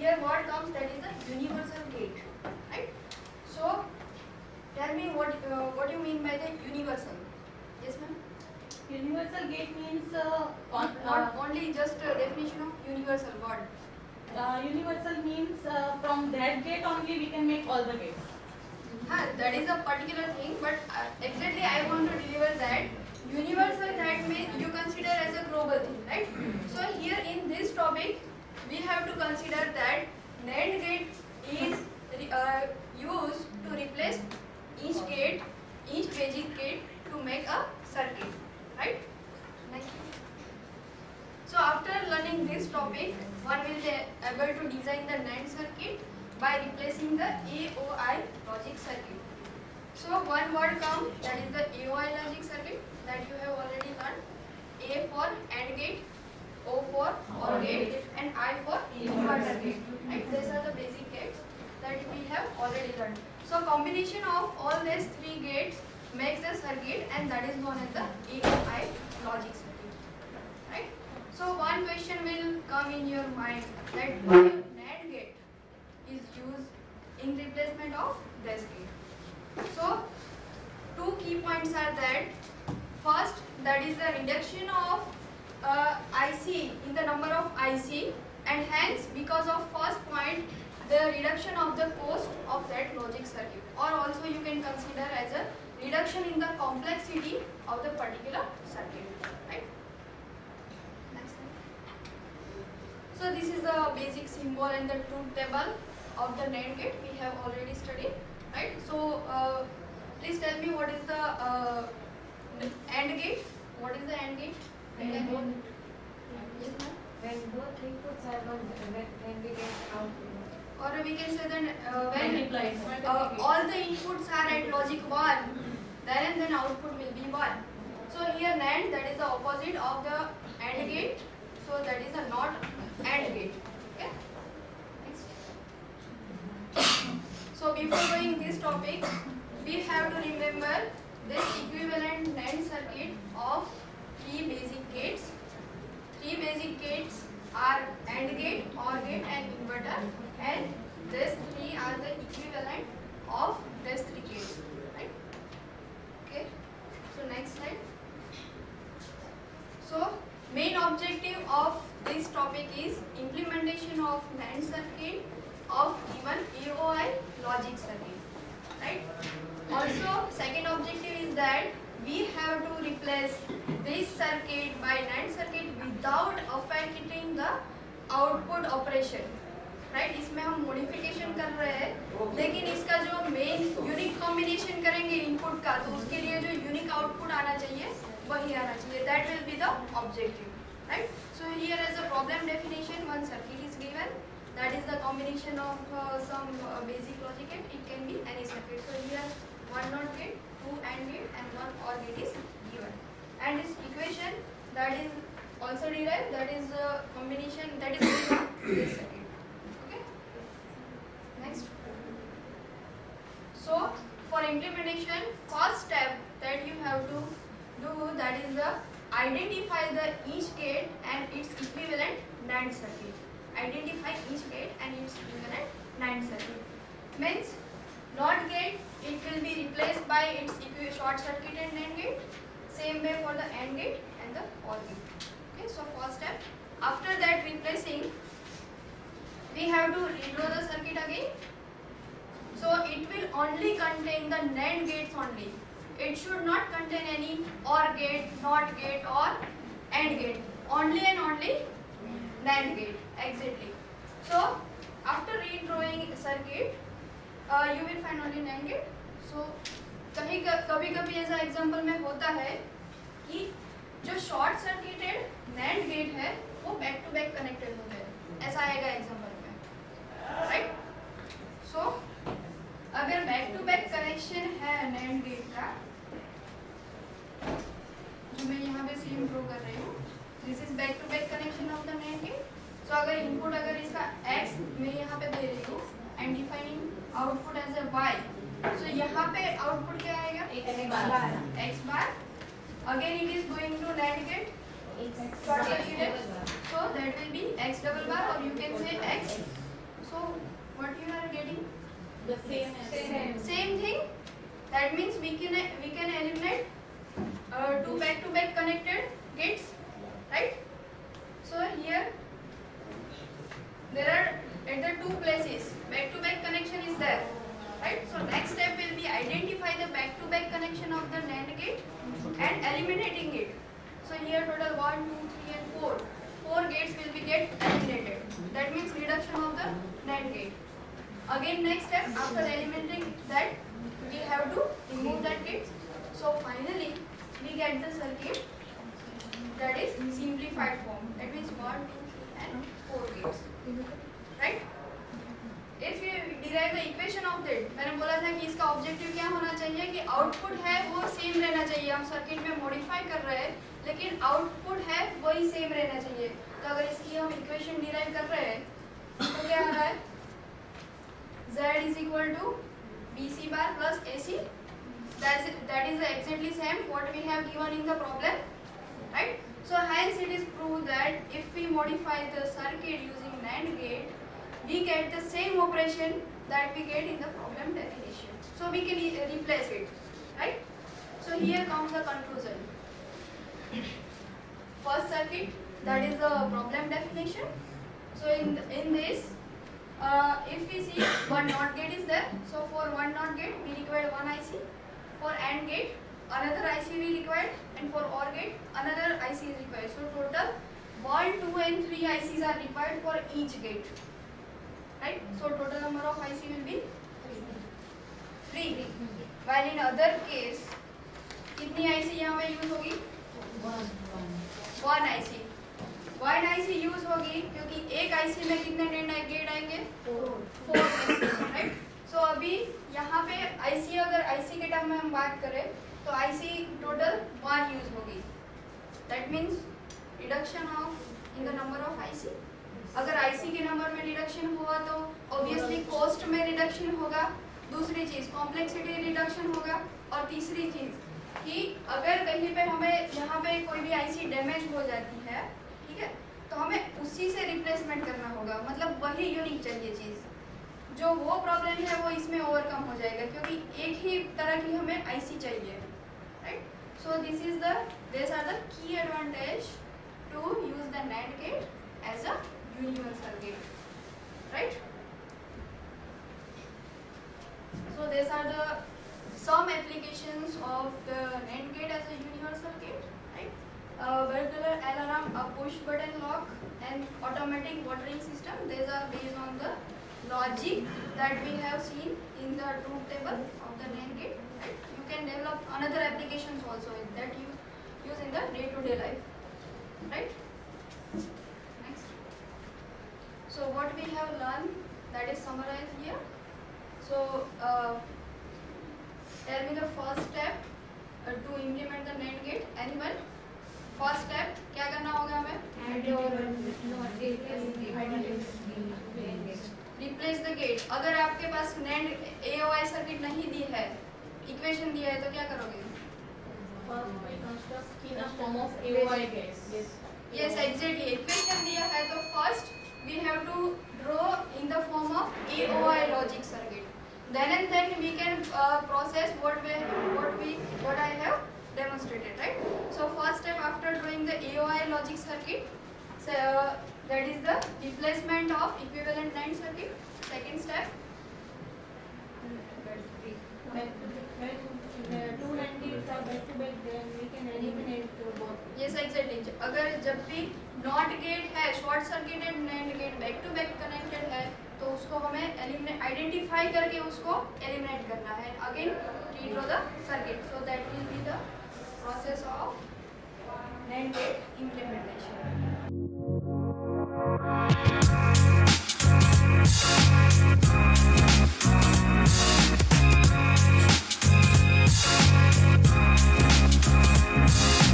here word comes, that is the universal gate, right? So tell me what you mean by the universal? Yes, ma'am. Universal gate means Not only just a definition of universal word. universal means from that gate only we can make all the gates. That is a particular thing, but exactly I want to deliver that universal, that means you consider as a global thing, right? So here in this topic we have to consider that NAND gate is used to replace each basic gate to make a circuit, right? Next. So after learning this topic, one will be able to design the NAND circuit by replacing the AOI logic circuit. So one word comes, that is the AOI logic circuit, that you have already learned. A for AND gate, O for OR gate, and I for inverter gate. Right? These are the basic gates that we have already learned. So combination of all these three gates makes the circuit, and that is known as the AOI logic circuit. Right? So one question will come in your mind, that why NAND gate is used in replacement of this gate. So two key points are that first, that is the reduction of IC in the number of IC, and hence because of first point the reduction of the cost of that logic circuit, or also you can consider as a reduction in the complexity of the particular circuit, right? Next slide. So this is the basic symbol and the truth table of the NAND gate we have already studied, right? So please tell me what is the AND gate. What is the AND gate? When both, Yes, ma'am. when both inputs are one, when we get output. Or we can say that when Multiplied. all the inputs are at logic 1, then output will be 1. So here NAND, that is the opposite of the AND gate. So that is a not AND gate. Okay. Next. So before going this topic, we have to remember this equivalent NAND circuit of 3 basic gates. 3 basic gates are AND gate, OR gate, and inverter, and these 3 are the equivalent of these 3 gates, right? Okay. So next slide. So main objective of this topic is implementation of NAND circuit of given AOI logic circuit, right? Also, second objective is that we have to replace this circuit by NAND circuit without affecting the output operation, right? इसमें हम modification कर रहे हैं, लेकिन इसका जो main unique combination करेंगे input का, तो उसके लिए जो unique output आना चाहिए वही आना चाहिए. That will be the objective, right? So here as a problem definition, one circuit is given. That is the combination of some basic logic gate. It can be any circuit. So here one NOT gate, 2 AND gate, and 1 OR gate is given. And this equation that is also derived, that is a combination that is based on this circuit. Okay. Next. So for implementation, first step that you have to do, that is the identify the each gate and its equivalent NAND circuit. Identify each gate and its equivalent NAND circuit. Means NOT gate, it will be replaced by its short circuit and NAND gate. Same way for the AND gate and the OR gate. Okay, so first step. After that replacing, we have to redraw the circuit again. So it will only contain the NAND gates only. It should not contain any OR gate, NOT gate, or AND gate. Only and only NAND gate. Exactly. So after redrawing circuit, you will find only NAND gate. So कभी ऐसा example में होता है कि जो short circuited NAND gate है वो back to back connected होते हैं, ऐसा आएगा एग्जांपल में, राइट? सो अगर बैक टू बैक कनेक्शन है NAND गेट का, जो मैं यहाँ पे सीन ड्रॉ कर रही हूँ, this is back to back connection of the NAND gate. So अगर इनपुट अगर इसका x मैं यहाँ पे दे रही हूँ and defining output as a y, so यहाँ पे आउटपुट क्या आएगा? x bar. Again it is going to NAND gate, short circuited. So that will be x double bar, or you can say x. So what you are getting? The same. Same thing. That means we can eliminate two back-to-back connected gates, right? So here there are at the two places back-to-back connection is there, right? So next step will be identify the back-to-back connection of the NAND gate and eliminating it. So here total 1, 2, 3 and 4. 4 gates will be get eliminated. That means reduction of the NAND gate. Again next step, after eliminating that, we have to remove that gate. So finally we get the circuit that is simplified form. That means 1, 2, 3 and 4 gates. Right? If you derive the equation of that, मैंने बोला था कि इसका objective क्या होना चाहिए कि output है वो सेम रहना चाहिए. हम सर्किट में मॉडिफाई कर रहे हैं लेकिन आउटपुट है वही सेम रहना चाहिए. तो अगर इसकी हम इक्वेशन डिराइव कर रहे हैं तो क्या आ रहा है? Z is equal to BC bar plus AC. That is exactly same what we have given in the problem, right? So hence it is proved that if we modify the circuit using NAND gate, we get the same operation that we get in the problem definition. So we can replace it, right? So here comes the conclusion. First circuit, that is the problem definition. So in this, if we see one NOT gate is there, so for one NOT gate we require one IC. For AND gate, another IC we require, and for OR gate, another IC is required. So total 1, 2 and 3 ICs are required for each gate, right? So total number of IC will be 3. While in other case, कितनी IC यहाँ पे use होगी? 1 IC. 1 IC use होगी क्योंकि एक IC में कितने NAND gate आएंगे? 4 IC, right? So अभी यहाँ पे IC, अगर IC के टर्म में हम बात करें तो IC टोटल 1 यूज होगी. That means reduction of in the number of IC. अगर IC के नंबर में रिडक्शन हुआ तो obviously कॉस्ट में रिडक्शन होगा. दूसरी चीज कॉम्प्लेक्सिटी रिडक्शन होगा. और तीसरी चीज कि अगर कहीं पे हमें यहाँ पे कोई भी IC डैमेज हो जाती है, ठीक है, तो हमें उसी से रिप्लेसमेंट करना होगा. मतलब वही यूनिक चाहिए चीज. जो वो प्रॉब्लम है वो इसमें ओवरकम हो जाएगा क्योंकि एक ही तरह की हमें IC चाहिए, right? So these are the key advantage to use the NAND gate as a universal gate, right? So these are the some applications of the NAND gate as a universal gate, right? Burglar alarm, a push button lock, and automatic watering system. These are based on the logic that we have seen in the truth table of the NAND gate, right? You can develop another applications also that you use in the day-to-day life, right? Next. So what we have learned, that is summarized here. So tell me the first step to implement the NAND gate. Anyone? First step क्या करना होगा हमें? Replace the gate. अगर आपके पास NAND AOI circuit नहीं दी है, equation दिया है तो क्या करोगे? First we construct in a form of AOI gates. Yes, exactly. Equation दिया है तो first we have to draw in the form of AOI logic circuit. Then we can process what I have demonstrated, right? So first step after drawing the AOI logic circuit, so that is the replacement of equivalent NAND circuit. Second step, when two NAND gates are back to back, then we can eliminate both. yes exactly. अगर जब भी NOT gate है, short circuited NAND gate back to back connected है, तो उसको हमें identify करके उसको एलिमिनेट करना है. Again redraw the circuit. So that will be the process of NAND gate implementation.